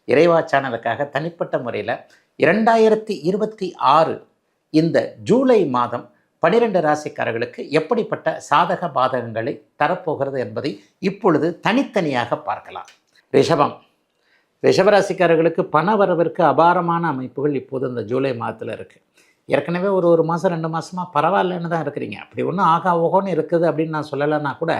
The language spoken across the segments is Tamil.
இறைவா சேனலுக்காக தனிப்பட்ட முறையில் 2026 இந்த ஜூலை மாதம் 12 ராசிக்காரர்களுக்கு எப்படிப்பட்ட சாதக பாதகங்களை தரப்போகிறது என்பதை இப்பொழுது தனித்தனியாக பார்க்கலாம். ரிஷபம். ரிஷபராசிக்காரர்களுக்கு பண வரவிற்கு அபாரமான அமைப்புகள் இப்போது இந்த ஜூலை மாதத்தில் இருக்குது. ஏற்கனவே ஒரு மாதம் 2 மாதமாக பரவாயில்லன்னு தான் இருக்கிறீங்க. அப்படி ஒன்றும் ஆகா ஓகோன்னு இருக்குது அப்படின்னு நான் சொல்லலைன்னா கூட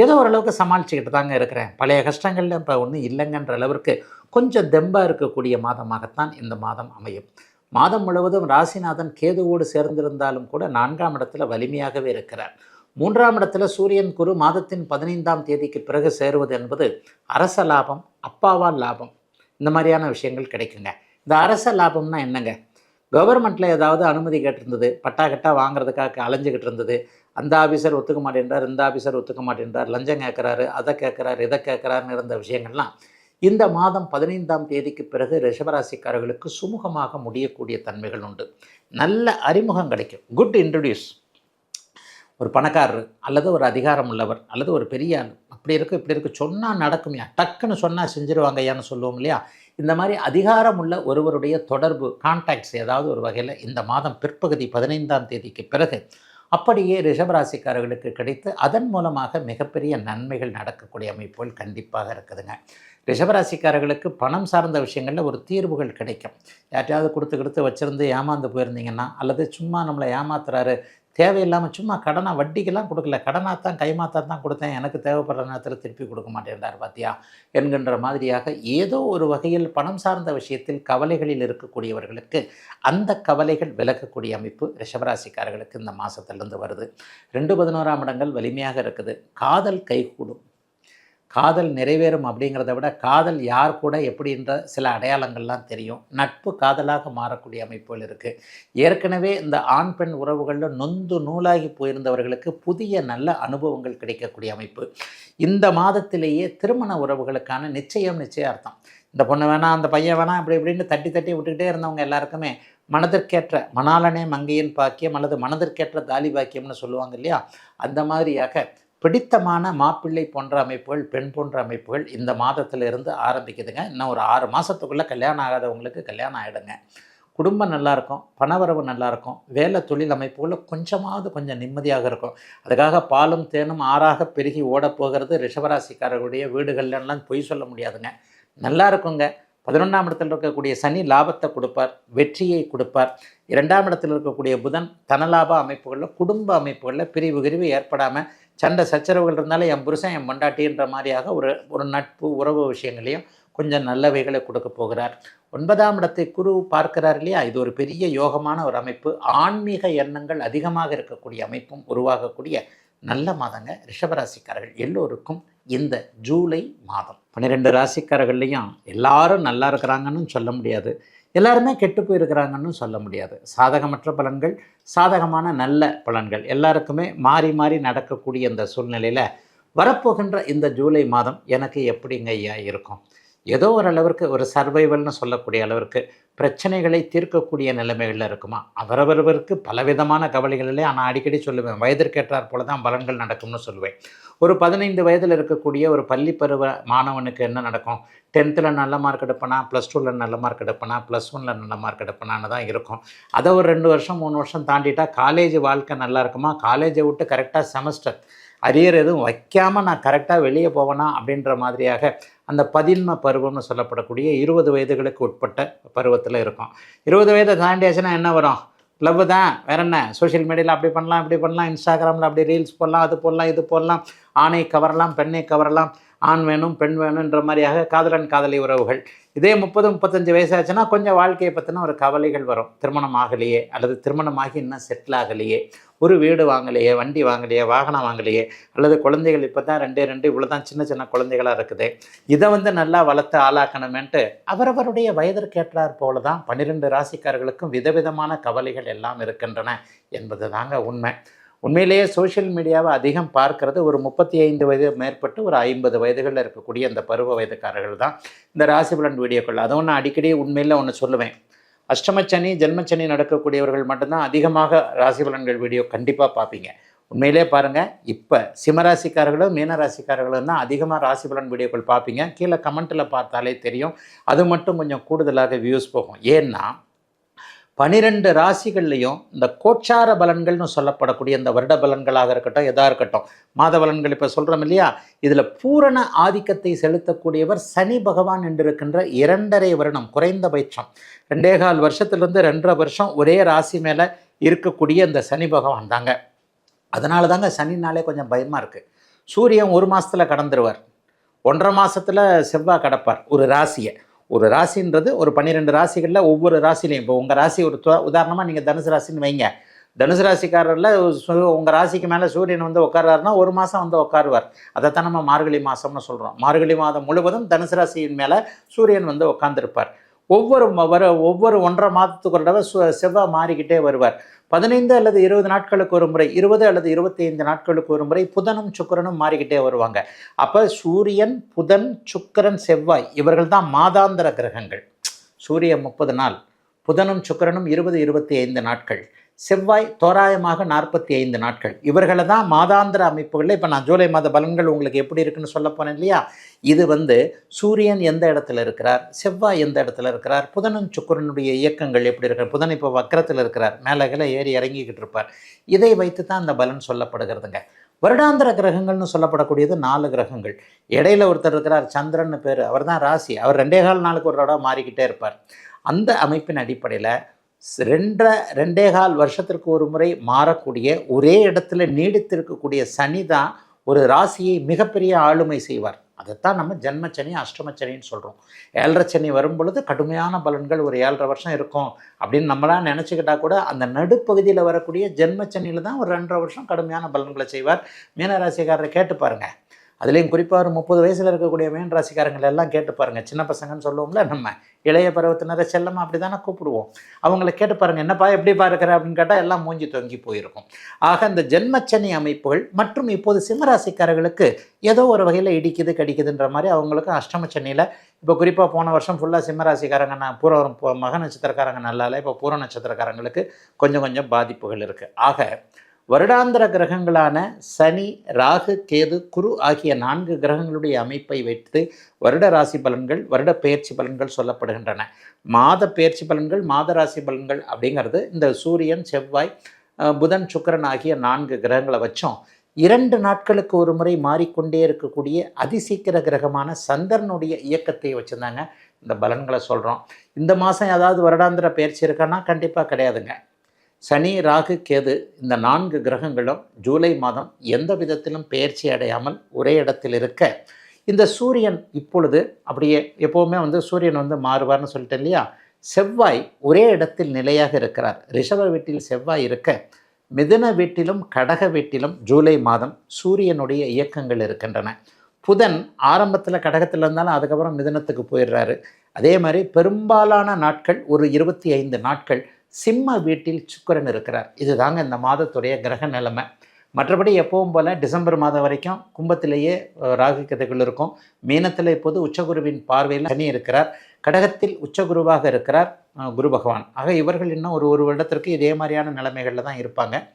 ஏதோ ஓரளவுக்கு சமாளிச்சுக்கிட்டு தாங்க இருக்கிறேன். பழைய கஷ்டங்கள்ல இப்போ ஒன்றும் இல்லைங்கன்ற அளவிற்கு கொஞ்சம் தெம்பாக இருக்கக்கூடிய மாதமாகத்தான் இந்த மாதம் அமையும். மாதம் முழுவதும் ராசிநாதன் கேதுவோடு சேர்ந்திருந்தாலும் கூட 4ஆம் இடத்துல வலிமையாகவே இருக்கிறார். 3ஆம் இடத்துல சூரியன் குரு மாதத்தின் 15ஆம் தேதிக்கு பிறகு சேருவது என்பது அரச லாபம், அப்பாவால் லாபம், இந்த மாதிரியான விஷயங்கள் கிடைக்குங்க. இந்த அரச லாபம்னா என்னங்க? கவர்மெண்ட்டில் ஏதாவது அனுமதி கேட்டிருந்தது, பட்டா கட்டா வாங்குறதுக்காக அலைஞ்சிக்கிட்டு இருந்தது, அந்த ஆஃபீஸர் ஒத்துக்க மாட்டேன்றார், இந்த ஆஃபீஸர் ஒத்துக்க மாட்டேன்றார், லஞ்சம் கேட்குறாரு, அதை கேட்குறாரு, இதை கேட்குறாருன்னு இருந்த விஷயங்கள்லாம் இந்த மாதம் 15ஆம் தேதிக்கு பிறகு ரிஷபராசிக்காரர்களுக்கு சுமூகமாக முடியக்கூடிய தன்மைகள் உண்டு. நல்ல அறிமுகம் கிடைக்கும். Good introduce. ஒரு பணக்காரர் அல்லது ஒரு அதிகாரம் உள்ளவர் அல்லது ஒரு பெரிய ஆள், அப்படி இருக்குது இப்படி இருக்குது சொன்னால் நடக்குமையா, டக்குன்னு சொன்னால் செஞ்சுருவாங்கய்யான்னு சொல்லுவோம் இல்லையா? இந்த மாதிரி அதிகாரம் உள்ள ஒருவருடைய தொடர்பு, கான்டாக்ட்ஸ் ஏதாவது ஒரு வகையில் இந்த மாதம் பிற்பகுதி 15ஆம் தேதிக்கு பிறகு அப்படியே ரிஷபராசிக்காரர்களுக்கு கிடைத்து அதன் மூலமாக மிகப்பெரிய நன்மைகள் நடக்கக்கூடிய அமைப்புகள் கண்டிப்பாக இருக்குதுங்க. ரிஷபராசிக்காரர்களுக்கு பணம் சார்ந்த விஷயங்களில் ஒரு தீர்வுகள் கிடைக்கும். யார்ட்டையாவது கொடுத்து வச்சுருந்து ஏமாந்து போயிருந்தீங்கன்னா, அல்லது சும்மா நம்மளை ஏமாத்துறாரு, தேவையில்லாமல் சும்மா கடனாக வட்டிக்கெல்லாம் கொடுக்கல, கடனாக தான் கைமாத்தான் தான் கொடுத்தேன், எனக்கு தேவைப்படுற நேரத்தில் திருப்பி கொடுக்க மாட்டேன்றார் பார்த்தியா என்கின்ற மாதிரியாக ஏதோ ஒரு வகையில் பணம் சார்ந்த விஷயத்தில் கவலைகளில் இருக்கக்கூடியவர்களுக்கு அந்த கவலைகள் விலகக்கூடிய அமைப்பு ரிஷபராசிக்காரர்களுக்கு இந்த மாதத்துலேருந்து வருது. 2-11ஆம் இடங்கள் வலிமையாக இருக்குது. காதல் கைகூடும், காதல் நிறைவேறும். அப்படிங்கிறத விட காதல் யார் கூட எப்படின்ற சில அடையாளங்கள்லாம் தெரியும். நட்பு காதலாக மாறக்கூடிய அமைப்புகள் இருக்குது. ஏற்கனவே இந்த ஆண் பெண் உறவுகளில் நொந்து நூலாகி போயிருந்தவர்களுக்கு புதிய நல்ல அனுபவங்கள் கிடைக்கக்கூடிய அமைப்பு. இந்த மாதத்திலேயே திருமண உறவுகளுக்கான நிச்சயார்த்தம். இந்த பொண்ணு வேணாம், அந்த பையன் வேணாம், இப்படி இப்படின்னு தட்டி விட்டுக்கிட்டே இருந்தவங்க எல்லாருக்குமே மனதிற்கேற்ற மணாலனே மங்கையின் பாக்கியம் அல்லது மனதிற்கேற்ற தாலி பாக்கியம்னு சொல்லுவாங்க இல்லையா? அந்த மாதிரியாக பிடித்தமான மாப்பிள்ளை போன்ற அமைப்புகள், பெண் போன்ற அமைப்புகள் இந்த மாதத்திலிருந்து ஆரம்பிக்குதுங்க. இன்னும் ஒரு 6 மாதத்துக்குள்ளே கல்யாணம் ஆகாதவங்களுக்கு கல்யாணம் ஆகிடுங்க. குடும்பம் நல்லாயிருக்கும், பணவரவு நல்லாயிருக்கும், வேலை தொழில் அமைப்புகளில் கொஞ்சம் நிம்மதியாக இருக்கும். அதுக்காக பாலும் தேனும் ஆறாக பெருகி ஓடப்போகிறது ரிஷபராசிக்காரர்களுடைய வீடுகள்லாம் பொய் சொல்ல முடியாதுங்க. நல்லா இருக்குங்க. 11ஆம் இடத்தில் இருக்கக்கூடிய சனி லாபத்தை கொடுப்பார், வெற்றியை கொடுப்பார். 2ஆம் இடத்தில் இருக்கக்கூடிய புதன் தனலாப அமைப்புகளில், குடும்ப அமைப்புகளில் பிரிவு ஏற்படாமல் சண்டை சச்சரவுகள் இருந்தாலும் என் புருஷன் என் மண்டாட்டின்ற மாதிரியாக ஒரு நட்பு உறவு விஷயங்களையும் கொஞ்சம் நல்லவைகளை கொடுக்க போகிறார். 9ஆம் இடத்தை குரு பார்க்கிறார் இல்லையா? இது ஒரு பெரிய யோகமான ஒரு அமைப்பு. ஆன்மீக எண்ணங்கள் அதிகமாக இருக்கக்கூடிய அமைப்பும் உருவாகக்கூடிய நல்ல மாதங்க ரிஷபராசிக்காரர்கள் எல்லோருக்கும் இந்த ஜூலை மாதம். 12 ராசிக்காரர்கள்லையும் எல்லாரும் நல்லா இருக்கிறாங்கன்னு சொல்ல முடியாது, எல்லாருமே கெட்டு போயிருக்கிறாங்கன்னு சொல்ல முடியாது. சாதகமற்ற பலன்கள், சாதகமான நல்ல பலன்கள் எல்லாருக்குமே மாறி நடக்கக்கூடிய இந்த சூழ்நிலையில் வரப்போகின்ற இந்த ஜூலை மாதம் எனக்கு எப்படிங்க ஐயா இருக்கும்? ஏதோ ஒரு அளவிற்கு ஒரு சர்வைவல்னு சொல்லக்கூடிய அளவிற்கு பிரச்சனைகளை தீர்க்கக்கூடிய நிலைமைகளில் இருக்குமா? அவரவருக்கு பலவிதமான கவலைகளிலே நான் அடிக்கடி சொல்லுவேன், வயதிற்கேற்றார் போல தான் பலன்கள் நடக்கும்னு சொல்லுவேன். ஒரு 15 வயதில் இருக்கக்கூடிய ஒரு பள்ளி பருவ மாணவனுக்கு என்ன நடக்கும்? 10th நல்ல மார்க் எடுப்பனா, +2 நல்ல மார்க் எடுப்பனா, +1 நல்ல மார்க் எடுப்பனான்னு தான் இருக்கும். அதை ஒரு 2 வருஷம் 3 வருஷம் தாண்டிட்டா காலேஜ் வாழ்க்கை நல்லா இருக்குமா? காலேஜை விட்டு கரெக்டாக செமஸ்டர் அரியர் எதுவும் வைக்காமல் நான் கரெக்டாக வெளியே போவேனா அப்படின்ற மாதிரியாக அந்த பதின்ம பருவம்னு சொல்லப்படக்கூடிய 20 வயதுகளுக்கு உட்பட்ட பருவத்தில் இருக்கும். 20 வயதை தாண்டியாச்சுன்னா என்ன வரும்? லவ் தான், வேற என்ன? சோஷியல் மீடியாவில் அப்படி பண்ணலாம், இப்படி பண்ணலாம், இன்ஸ்டாகிராமில் அப்படி ரீல்ஸ் போடலாம், அது போடலாம், இது போடலாம், ஆணை கவரலாம், பெண்ணை கவரலாம், ஆண் வேணும் பெண் வேணுன்ற மாதிரியாக காதலன் காதலி உறவுகள். இதே 30-35 வயசாச்சுன்னா கொஞ்சம் வாழ்க்கையை பற்றின ஒரு கவலைகள் வரும். திருமணம் ஆகலையே, அல்லது திருமணமாகி இன்னும் செட்டில் ஆகலையே, ஒரு வீடு வாங்கலையே, வண்டி வாங்கலையே, வாகனம் வாங்கலையே, அல்லது குழந்தைகள் இப்போ தான் 2 இவ்வளோ தான் சின்ன குழந்தைகளாக இருக்குது, இதை நல்லா வளர்த்து ஆளாக்கணுமேன்ட்டு அவரவருடைய வயதிற்கேற்றார் போல தான் 12 ராசிக்காரர்களுக்கும் விதவிதமான கவலைகள் எல்லாம் இருக்கின்றன என்பது தாங்க உண்மை. உண்மையிலேயே சோஷியல் மீடியாவை அதிகம் பார்க்கறது ஒரு 35 வயது மேற்பட்டு ஒரு 50 வயதுகளில் இருக்கக்கூடிய இந்த பருவ வயதுக்காரர்கள் தான் இந்த ராசி பலன் வீடியோக்கள். அதை ஒன்று அடிக்கடி உண்மையில் ஒன்று சொல்லுவேன், அஷ்டமச்சனி ஜென்மச்சனி நடக்கக்கூடியவர்கள் மட்டும்தான் அதிகமாக ராசி பலன்கள் வீடியோ கண்டிப்பாக பார்ப்பீங்க. உண்மையிலே பாருங்கள், இப்போ சிம்மராசிக்காரர்களும் மீனராசிக்காரர்களும் தான் அதிகமாக ராசி பலன் வீடியோக்கள் பார்ப்பீங்க. கீழே கமெண்ட்டில் பார்த்தாலே தெரியும். அது மட்டும் கொஞ்சம் கூடுதலாக வியூஸ் போகும். ஏன்னா 12 ராசிகள்லையும் இந்த கோச்சார பலன்கள்னு சொல்லப்படக்கூடிய இந்த வருட பலன்களாக இருக்கட்டும், எதாக இருக்கட்டும், மாத பலன்கள் இப்போ சொல்கிறோம் இல்லையா, இதில் பூரண ஆதிக்கத்தை செலுத்தக்கூடியவர் சனி பகவான் என்று இருக்கின்ற 2.5 வருடம் குறைந்தபட்சம் 2.25 வருஷத்துலேருந்து 2.5 வருஷம் ஒரே ராசி மேலே இருக்கக்கூடிய இந்த சனி பகவான் தாங்க. அதனால தாங்க சனினாலே கொஞ்சம் பயமாக இருக்குது. சூரியன் 1 மாதத்தில் கடந்துருவார், 1.5 மாதத்தில் செவ்வாய் கடப்பார் ஒரு ராசியை. ஒரு ராசின்றது ஒரு 12 ராசிகளில் ஒவ்வொரு ராசிலையும், இப்போ உங்கள் ராசி ஒரு உதாரணமாக நீங்கள் தனுசு ராசின்னு வைங்க. தனுசு ராசிக்காரரில் உங்கள் ராசிக்கு மேலே சூரியன் வந்து உட்காராருன்னா 1 மாதம் வந்து உட்காருவார். அதைத்தான் நம்ம மார்கழி மாதம்னு சொல்கிறோம். மார்கழி மாதம் முழுவதும் தனுசு ராசியின் மேலே சூரியன் வந்து உட்காந்துருப்பார். ஒவ்வொரு 1.5 மாதத்துக்கு ஒரு தடவை செவ்வாய் மாறிக்கிட்டே வருவார். 15 அல்லது 20 நாட்களுக்கு ஒரு முறை, 20 அல்லது 25 நாட்களுக்கு ஒரு முறை புதனும் சுக்கிரனும் மாறிக்கிட்டே வருவாங்க. அப்போ சூரியன், புதன், சுக்கிரன், செவ்வாய் இவர்கள் தான் மாதாந்திர கிரகங்கள். சூரியன் 30 நாள், புதனும் சுக்கிரனும் 20-25 நாட்கள், செவ்வாய் தோராயமாக 45 நாட்கள். இவர்களை தான் மாதாந்திர அமைப்புகளில். இப்போ நான் ஜூலை மாத பலன்கள் உங்களுக்கு எப்படி இருக்குன்னு சொல்ல போனேன் இல்லையா, இது வந்து சூரியன் எந்த இடத்துல இருக்கிறார், செவ்வாய் எந்த இடத்துல இருக்கிறார், புதனும் சுக்கிரனுடைய இயக்கங்கள் எப்படி இருக்கிறார். புதன் இப்போ வக்கரத்தில் இருக்கிறார், மேலே ஏறி இறங்கிக்கிட்டு இருப்பார். இதை வைத்து தான் அந்த பலன் சொல்லப்படுகிறதுங்க. வருடாந்திர கிரகங்கள்னு சொல்லப்படக்கூடியது 4 கிரகங்கள். இடையில ஒருத்தர் இருக்கிறார், சந்திரன் பேர், அவர் தான் ராசி. அவர் 2.25 நாளுக்கு ஒரு தடவை மாறிக்கிட்டே இருப்பார். அந்த அமைப்பின் அடிப்படையில் 2.25 வருஷத்திற்கு ஒரு முறை மாறக்கூடிய ஒரே இடத்துல நீடித்திருக்கக்கூடிய சனி தான் ஒரு ராசியை மிகப்பெரிய ஆளுமை செய்வார். அதைத்தான் நம்ம ஜென்மச்சனி, அஷ்டமச்சனின்னு சொல்கிறோம். 7.5 சனி வரும் பொழுது கடுமையான பலன்கள் ஒரு 7.5 வருஷம் இருக்கும் அப்படின்னு நம்மளாம் நினச்சிக்கிட்டா கூட, அந்த நடுப்பகுதியில் வரக்கூடிய ஜென்மச்சனியில் தான் ஒரு 2.5 வருஷம் கடுமையான பலன்களை செய்வார். மீனராசிக்காரரை கேட்டு பாருங்கள். அதுலேயும் குறிப்பாக ஒரு 30 வயசில் இருக்கக்கூடிய மீன் ராசிக்காரங்களை எல்லாம் கேட்டு பாருங்கள். சின்ன பசங்கன்னு சொல்லுவோம்ல, நம்ம இளைய பருவத்தினரை செல்லமாக அப்படி தானே கூப்பிடுவோம். அவங்கள கேட்டு பாருங்கள், என்னப்பா எப்படி பார்க்குற அப்படின்னு கேட்டால் எல்லாம் மூஞ்சி தொங்கி போயிருக்கும். ஆக இந்த ஜென்மச்சனி அமைப்புகள் மற்றும் இப்போது சிம்மராசிக்காரர்களுக்கு ஏதோ ஒரு வகையில் இடிக்குது கடிக்குதுன்ற மாதிரி அவங்களுக்கு அஷ்டமச்சனியில் இப்போ குறிப்பாக போன வருஷம் ஃபுல்லாக சிம்மராசிக்காரங்க மக நட்சத்திரக்காரங்க நல்லால, இப்போ பூர நட்சத்திரக்காரங்களுக்கு கொஞ்சம் கொஞ்சம் பாதிப்புகள் இருக்குது. ஆக வருடாந்திர கிரகங்களான சனி, ராகு, கேது, குரு ஆகிய 4 கிரகங்களுடைய அமைப்பை வைத்து வருட ராசி பலன்கள், வருட பெயர்ச்சி பலன்கள் சொல்லப்படுகின்றன. மாத பெயர்ச்சி பலன்கள், மாத ராசி பலன்கள் அப்படிங்கிறது இந்த சூரியன், செவ்வாய், புதன், சுக்கிரன் ஆகிய 4 கிரகங்களை வச்சோம். 2 நாட்களுக்கு ஒரு முறை மாறிக்கொண்டே இருக்கக்கூடிய அதிசீக்கிர கிரகமான சந்திரனுடைய இயக்கத்தை வச்சுருந்தாங்க இந்த பலன்களை சொல்கிறோம். இந்த மாதம் ஏதாவது வருடாந்திர பெயர்ச்சி இருக்கான்னா கண்டிப்பாக கிடையாதுங்க. சனி, ராகு, கேது இந்த 4 கிரகங்களும் ஜூலை மாதம் எந்த விதத்திலும் பெயர்ச்சி அடையாமல் ஒரே இடத்தில் இருக்க, இந்த சூரியன் இப்பொழுது அப்படியே எப்போவுமே வந்து சூரியன் வந்து மாறுவார்னு சொல்லிட்டேன் இல்லையா, செவ்வாய் ஒரே இடத்தில் நிலையாக இருக்கிறார். ரிஷப வீட்டில் செவ்வாய் இருக்க, மிதுன வீட்டிலும் கடக வீட்டிலும் ஜூலை மாதம் சூரியனுடைய இயக்கங்கள் இருக்கின்றன. புதன் ஆரம்பத்தில் கடகத்தில் இருந்தாலும் அதுக்கப்புறம் மிதுனத்துக்கு போயிடுறாரு. அதே மாதிரி பெரும்பாலான நாட்கள் ஒரு 25 நாட்கள் சிம்ம வீட்டில் சுக்கிரன் இருக்கிறார். இது தாங்க இந்த மாதத்துடைய கிரக நிலைமை. மற்றபடி எப்பவும் போல் டிசம்பர் மாதம் வரைக்கும் கும்பத்திலேயே ராகு கேதுகள் இருக்கும். மீனத்தில் இப்போது உச்சகுருவின் பார்வையில் சனி இருக்கிறார். கடகத்தில் உச்சகுருவாக இருக்கிறார் குரு பகவான். ஆக இவர்கள் இன்னும் ஒரு வருடத்திற்கு இதே மாதிரியான நிலைமைகளில் தான் இருப்பாங்க.